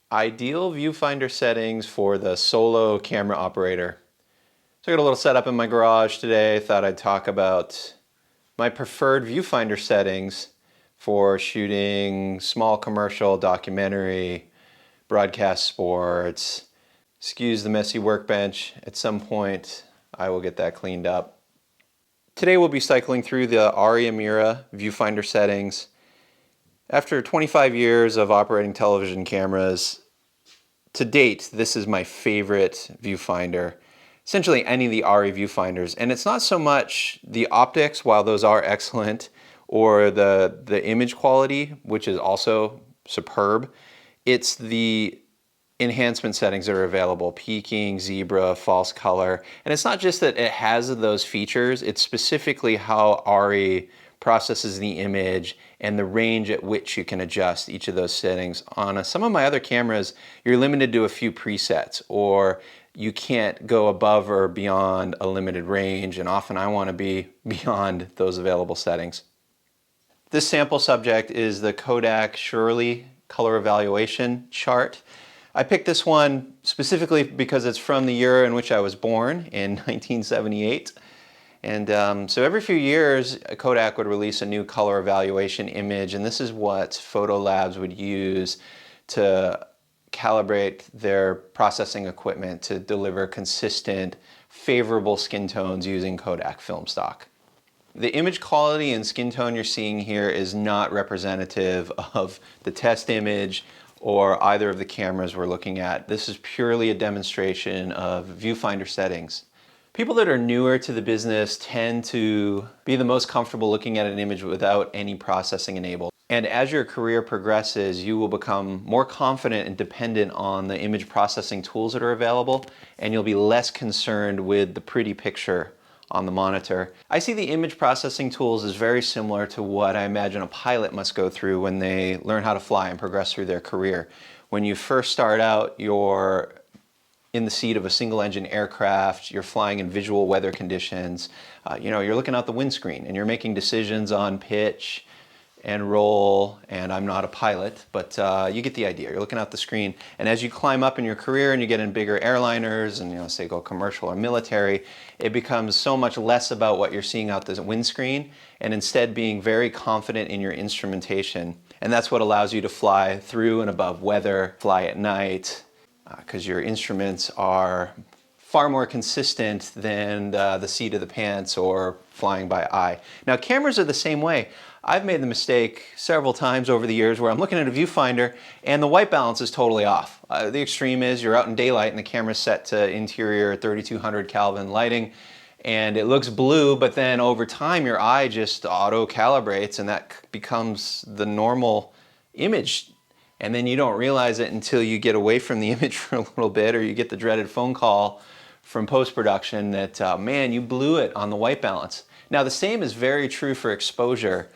Ideal viewfinder settings for the solo camera operator. So I got a little setup in my garage today. Thought I'd talk about my preferred viewfinder settings for shooting small commercial, documentary, broadcast sports. Excuse the messy workbench. At some point I will get that cleaned up. Today we'll be cycling through the ARRI Amira viewfinder settings. After 25 years of operating television cameras, to date, this is my favorite viewfinder. Essentially any of the ARRI viewfinders. And it's not so much the optics, while those are excellent, or the image quality, which is also superb. It's the enhancement settings that are available: peaking, zebra, false color. And it's not just that it has those features, it's specifically how ARRI processes the image and the range at which you can adjust each of those settings. On some of my other cameras, you're limited to a few presets, or you can't go above or beyond a limited range, and often I want to be beyond those available settings. This sample subject is the Kodak Shirley color evaluation chart. I picked this one specifically because it's from the year in which I was born, in 1978. And so every few years, Kodak would release a new color evaluation image, and this is what photo labs would use to calibrate their processing equipment to deliver consistent, favorable skin tones using Kodak film stock. The image quality and skin tone you're seeing here is not representative of the test image or either of the cameras we're looking at. This is purely a demonstration of viewfinder settings. People that are newer to the business tend to be the most comfortable looking at an image without any processing enabled. And as your career progresses, you will become more confident and dependent on the image processing tools that are available, and you'll be less concerned with the pretty picture on the monitor. I see the image processing tools as very similar to what I imagine a pilot must go through when they learn how to fly and progress through their career. When you first start out, you're in the seat of a single engine aircraft, you're flying in visual weather conditions, you're looking out the windscreen and you're making decisions on pitch and roll, and I'm not a pilot, but you get the idea. You're looking out the screen, and as you climb up in your career and you get in bigger airliners and say go commercial or military, it becomes so much less about what you're seeing out the windscreen and instead being very confident in your instrumentation. And that's what allows you to fly through and above weather, fly at night, because your instruments are far more consistent than the seat of the pants or flying by eye. Now, cameras are the same way. I've made the mistake several times over the years where I'm looking at a viewfinder and the white balance is totally off. The extreme is you're out in daylight and the camera's set to interior 3200 Kelvin lighting and it looks blue, but then over time your eye just auto-calibrates and that becomes the normal image. And then you don't realize it until you get away from the image for a little bit, or you get the dreaded phone call from post-production that, man, you blew it on the white balance. Now the same is very true for exposure.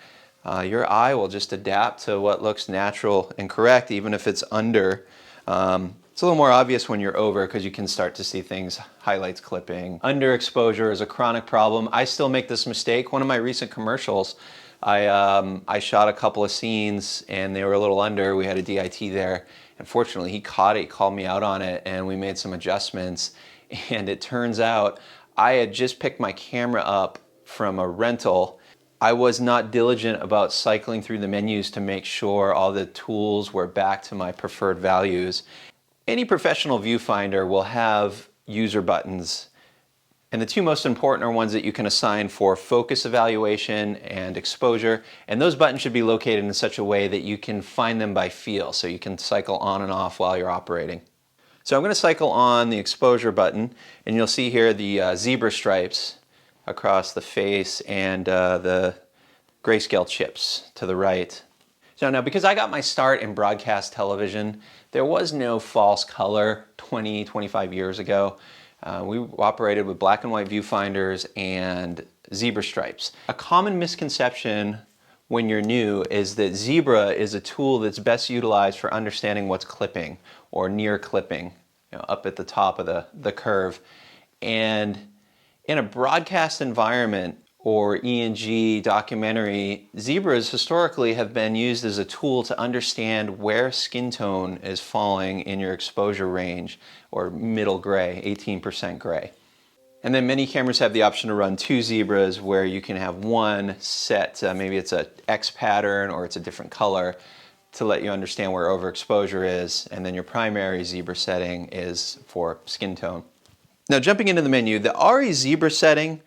Your eye will just adapt to what looks natural and correct, even if it's under. It's a little more obvious when you're over because you can start to see things, highlights clipping. Underexposure is a chronic problem. I still make this mistake. One of my recent commercials, I shot a couple of scenes and they were a little under. We had a DIT there. And fortunately, he caught it, he called me out on it, and we made some adjustments. And it turns out I had just picked my camera up from a rental. I was not diligent about cycling through the menus to make sure all the tools were back to my preferred values. Any professional viewfinder will have user buttons, and the two most important are ones that you can assign for focus evaluation and exposure, and those buttons should be located in such a way that you can find them by feel, so you can cycle on and off while you're operating. So I'm going to cycle on the exposure button, and you'll see here the zebra stripes across the face and the grayscale chips to the right. So now, because I got my start in broadcast television, there was no false color 25 years ago. We operated with black and white viewfinders and zebra stripes. A common misconception when you're new is that zebra is a tool that's best utilized for understanding what's clipping or near clipping, up at the top of the curve. And in a broadcast environment, or ENG documentary, zebras historically have been used as a tool to understand where skin tone is falling in your exposure range, or middle gray, 18% gray. And then many cameras have the option to run two zebras where you can have one set, maybe it's a X pattern or it's a different color, to let you understand where overexposure is, and then your primary zebra setting is for skin tone. Now jumping into the menu, the RE zebra setting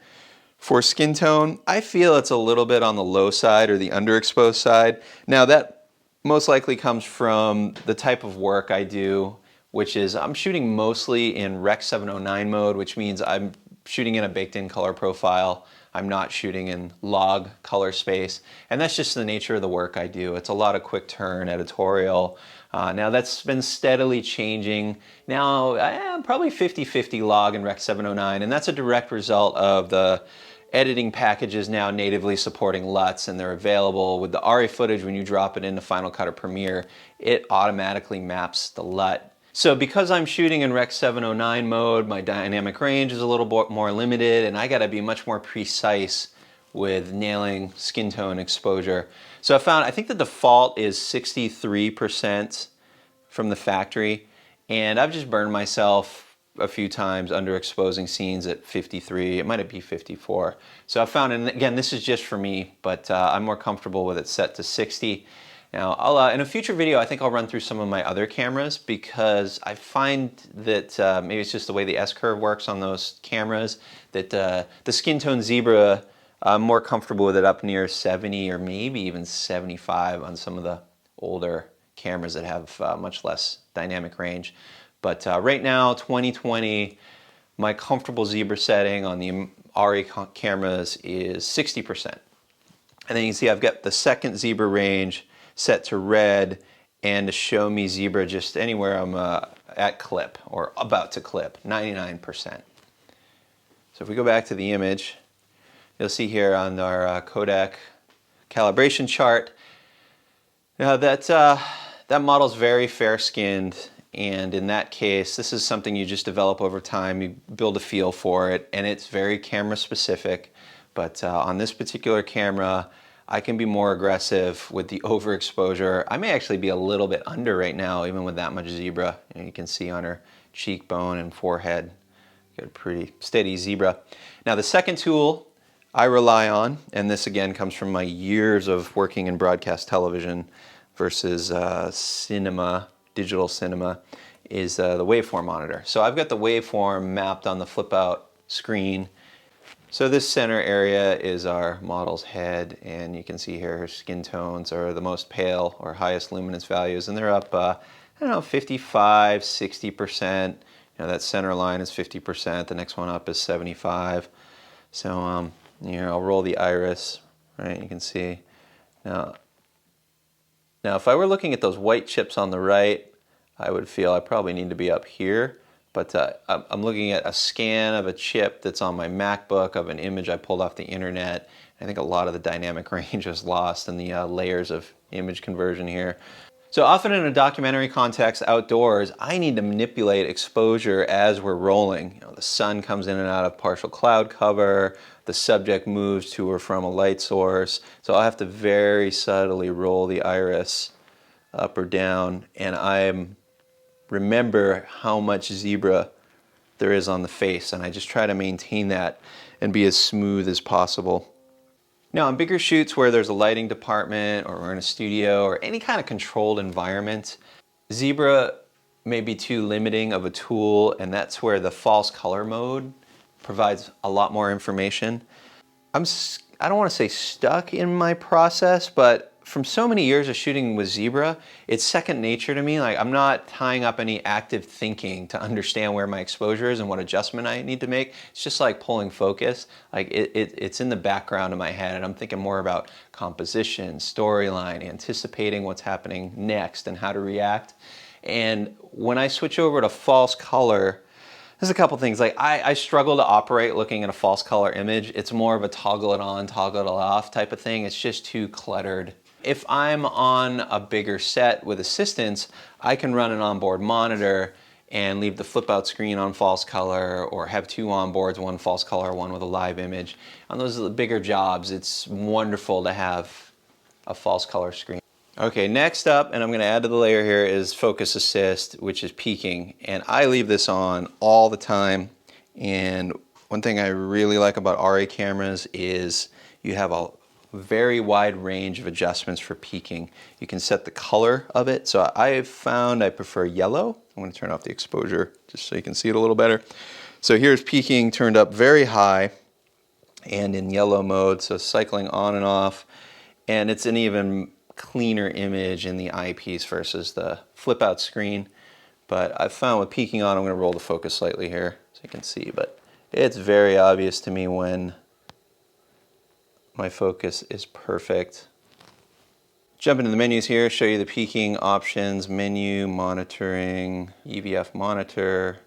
for skin tone, I feel it's a little bit on the low side or the underexposed side. Now that most likely comes from the type of work I do, which is I'm shooting mostly in Rec 709 mode, which means I'm shooting in a baked-in color profile. I'm not shooting in log color space, and that's just the nature of the work I do. It's a lot of quick turn editorial. Now that's been steadily changing. Now I'm probably 50-50 log and Rec 709, and that's a direct result of the editing packages now natively supporting LUTs, and they're available with the RE footage. When you drop it into Final Cut or Premiere, it automatically maps the LUT. So because I'm shooting in Rec 709 mode, my dynamic range is a little more limited, and I gotta be much more precise with nailing skin tone exposure. So I think the default is 63% from the factory, and I've just burned myself a few times underexposing scenes at 53. It might be 54. So I found, and again, this is just for me, but I'm more comfortable with it set to 60. Now, in a future video, I think I'll run through some of my other cameras, because I find that maybe it's just the way the S-curve works on those cameras, that the skin tone zebra, I'm more comfortable with it up near 70 or maybe even 75 on some of the older cameras that have much less dynamic range. But right now, 2020, my comfortable zebra setting on the RE cameras is 60%. And then you can see I've got the second zebra range set to red, and to show me zebra just anywhere I'm at clip or about to clip, 99%. So if we go back to the image, you'll see here on our Kodak calibration chart, that model's very fair-skinned. And in that case, this is something you just develop over time. You build a feel for it, and it's very camera specific. But on this particular camera, I can be more aggressive with the overexposure. I may actually be a little bit under right now, even with that much zebra. And you can see on her cheekbone and forehead, got a pretty steady zebra. Now the second tool I rely on, and this again comes from my years of working in broadcast television versus cinema, digital cinema, is the waveform monitor. So I've got the waveform mapped on the flip out screen. So this center area is our model's head, and you can see here her skin tones are the most pale or highest luminance values, and they're up, I don't know, 55, 60%. You know, that center line is 50%, the next one up is 75. So here, I'll roll the iris, right, you can see. Now if I were looking at those white chips on the right, I would feel I probably need to be up here. But I'm looking at a scan of a chip that's on my MacBook of an image I pulled off the internet. I think a lot of the dynamic range is lost in the layers of image conversion here. So often in a documentary context outdoors, I need to manipulate exposure as we're rolling. You know, the sun comes in and out of partial cloud cover, the subject moves to or from a light source. So I have to very subtly roll the iris up or down, and I'm remember how much zebra there is on the face, and I just try to maintain that and be as smooth as possible. Now on bigger shoots where there's a lighting department or we're in a studio or any kind of controlled environment, zebra may be too limiting of a tool, and that's where the false color mode provides a lot more information. I don't want to say stuck in my process, but from so many years of shooting with zebra, it's second nature to me. Like, I'm not tying up any active thinking to understand where my exposure is and what adjustment I need to make. It's just like pulling focus. Like it's in the background of my head, and I'm thinking more about composition, storyline, anticipating what's happening next and how to react. And when I switch over to false color, there's a couple things. Like I struggle to operate looking at a false color image. It's more of a toggle it on, toggle it off type of thing. It's just too cluttered. If I'm on a bigger set with assistance, I can run an onboard monitor and leave the flip out screen on false color, or have two onboards, one false color, one with a live image. On those bigger jobs, it's wonderful to have a false color screen. Okay, next up, and I'm going to add to the layer here, is focus assist, which is peaking. And I leave this on all the time. And one thing I really like about RA cameras is you have a very wide range of adjustments for peaking. You can set the color of it. So I've found I prefer yellow. I'm going to turn off the exposure just so you can see it a little better. So here's peaking turned up very high and in yellow mode, so cycling on and off. And it's an even cleaner image in the eyepiece versus the flip out screen. But I've found with peaking on, I'm going to roll the focus slightly here so you can see, but it's very obvious to me when my focus is perfect. Jump into the menus here, show you the peaking options, menu, monitoring, EVF monitor,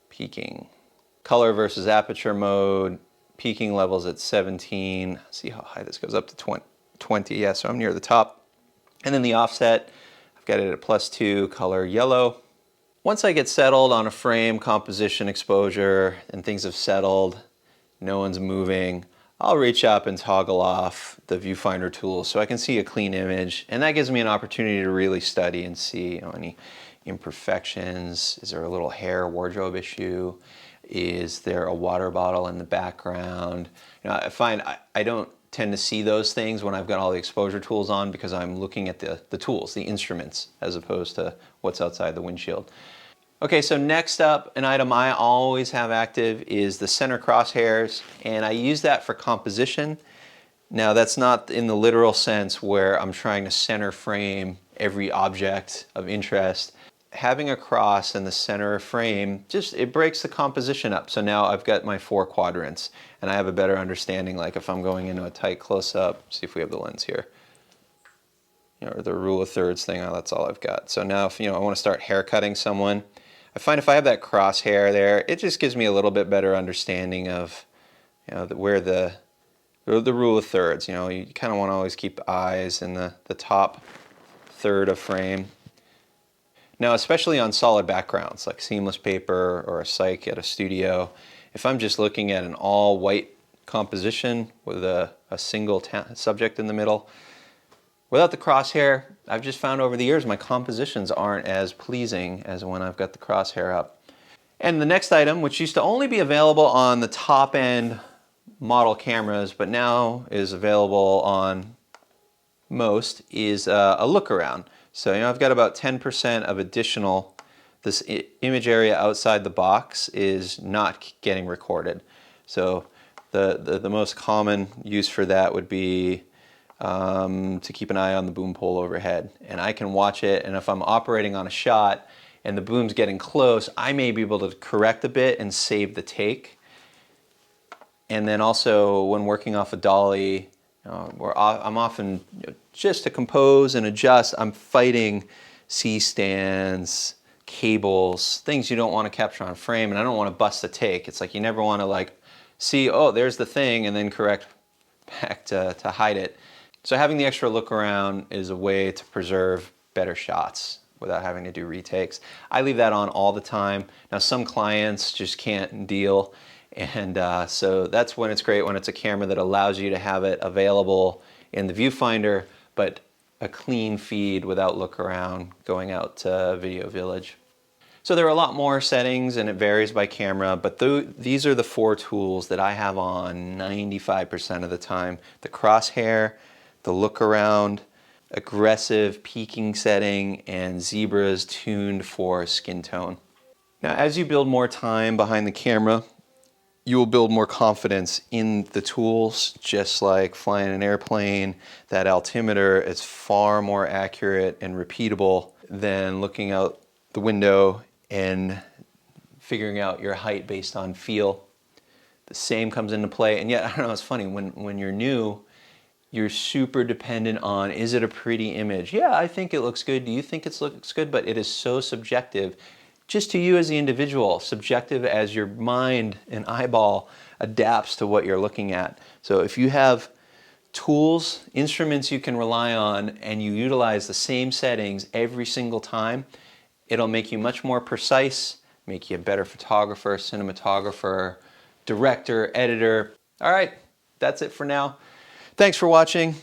peaking. Color versus aperture mode, peaking levels at 17. See how high this goes, up to 20. Yeah, so I'm near the top. And then the offset, I've got it at +2, color yellow. Once I get settled on a frame, composition, exposure, and things have settled, no one's moving, I'll reach up and toggle off the Viewfinder tool so I can see a clean image. And that gives me an opportunity to really study and see, any imperfections. Is there a little hair wardrobe issue? Is there a water bottle in the background? I find I don't tend to see those things when I've got all the exposure tools on, because I'm looking at the tools, the instruments, as opposed to what's outside the windshield. Okay, so next up, an item I always have active is the center crosshairs, and I use that for composition. Now, that's not in the literal sense where I'm trying to center frame every object of interest. Having a cross in the center of frame, it breaks the composition up. So now I've got my 4 quadrants, and I have a better understanding, like if I'm going into a tight close-up, see if we have the lens here, or the rule of thirds thing, that's all I've got. So now if I want to start haircutting someone, I find if I have that crosshair there, it just gives me a little bit better understanding of where the rule of thirds. You kind of want to always keep eyes in the top third of frame. Now, especially on solid backgrounds like seamless paper or a cyc at a studio, if I'm just looking at an all white composition with a single subject in the middle, without the crosshair, I've just found over the years my compositions aren't as pleasing as when I've got the crosshair up. And the next item, which used to only be available on the top end model cameras, but now is available on most, is a look around. So I've got about 10% of additional, this image area outside the box is not getting recorded. So the most common use for that would be to keep an eye on the boom pole overhead. And I can watch it, and if I'm operating on a shot and the boom's getting close, I may be able to correct a bit and save the take. And then also when working off a dolly, I'm often, just to compose and adjust, I'm fighting C-stands, cables, things you don't want to capture on frame, and I don't want to bust the take. It's like you never want to see, oh, there's the thing, and then correct back to hide it. So having the extra look around is a way to preserve better shots without having to do retakes. I leave that on all the time. Now some clients just can't deal, and so that's when it's great, when it's a camera that allows you to have it available in the Viewfinder, but a clean feed without look around going out to Video Village. So there are a lot more settings, and it varies by camera, but these are the 4 tools that I have on 95% of the time. The crosshair, the look around, aggressive peaking setting, and zebras tuned for skin tone. Now, as you build more time behind the camera, you will build more confidence in the tools. Just like flying an airplane, that altimeter is far more accurate and repeatable than looking out the window and figuring out your height based on feel. The same comes into play, and yet, I don't know, it's funny, when you're new, you're super dependent on, is it a pretty image? Yeah, I think it looks good. Do you think it looks good? But it is so subjective, just to you as the individual, subjective as your mind and eyeball adapts to what you're looking at. So if you have tools, instruments you can rely on, and you utilize the same settings every single time, It'll make you much more precise, make you a better photographer, cinematographer, director, editor. All right, that's it for now. Thanks for watching.